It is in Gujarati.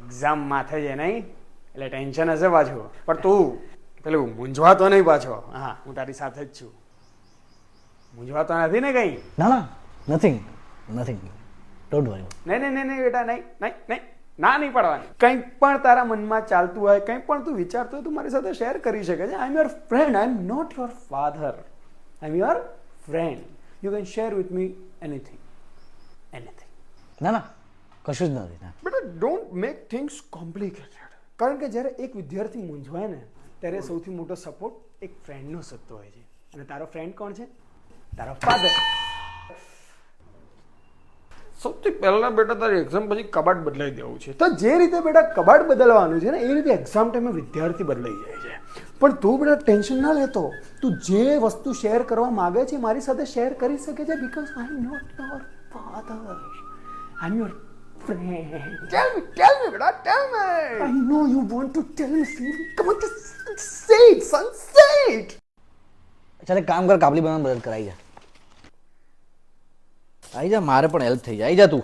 એક્ઝામ માથે છે નહીં એટલે ટેન્શન હશે પાછું. પણ તું પેલું મૂંઝવાતો નહીં પાછો. હા, હું તારી સાથે જ છું. મૂંઝવાતો નથી ને કંઈ? ના ના, નથિંગ નથિંગ, ડોન્ટ વરી. નહીં નહીં નહીં નહીં બેટા, નહીં નહીં નહીં, ના નહીં પાડવાની. કંઈ પણ તારા મનમાં ચાલતું હોય, કંઈ પણ તું વિચારતો હોય, તું મારી સાથે શેર કરી શકે છે. I am your friend, I am not your father, I am your friend. You can share with me anything, anything. ના ના, કશું જ નથી. ના બેટા, ડોન્ટ મેક થિંગ્સ કોમ્પ્લિકેટેડ. કારણ કે જ્યારે એક વિદ્યાર્થી મૂંઝવાય ને ત્યારે સૌથી મોટો સપોર્ટ એક ફ્રેન્ડનો સત્તો હોય છે. અને તારો ફ્રેન્ડ કોણ છે? તારો ફાધર. સૌથી પહેલા બેટા તારી એક્ઝામ પછી કબાટ બદલાઈ દેવું છે. તો જે રીતે બેટા કબાટ બદલવાનું છે ને એ રીતે એક્ઝામ ટાઈમે વિદ્યાર્થી બદલાઈ જાય છે. પણ તું બેટા ટેન્શન ના લેતો. તું જે વસ્તુ શેર કરવા માંગે છે મારી સાથે શેર કરી શકે છે. Because I am not your father, I am your friend. Tell me, beta, tell me. I know you want to tell me, Steve. Come on, just say it, son, say it. ચાલ એક કામ કર, કાબલી બનાવવામાં મદદ કરાઈ જા. આવી જા, મારે પણ હેલ્પ થઈ જાય. આવી જા તું.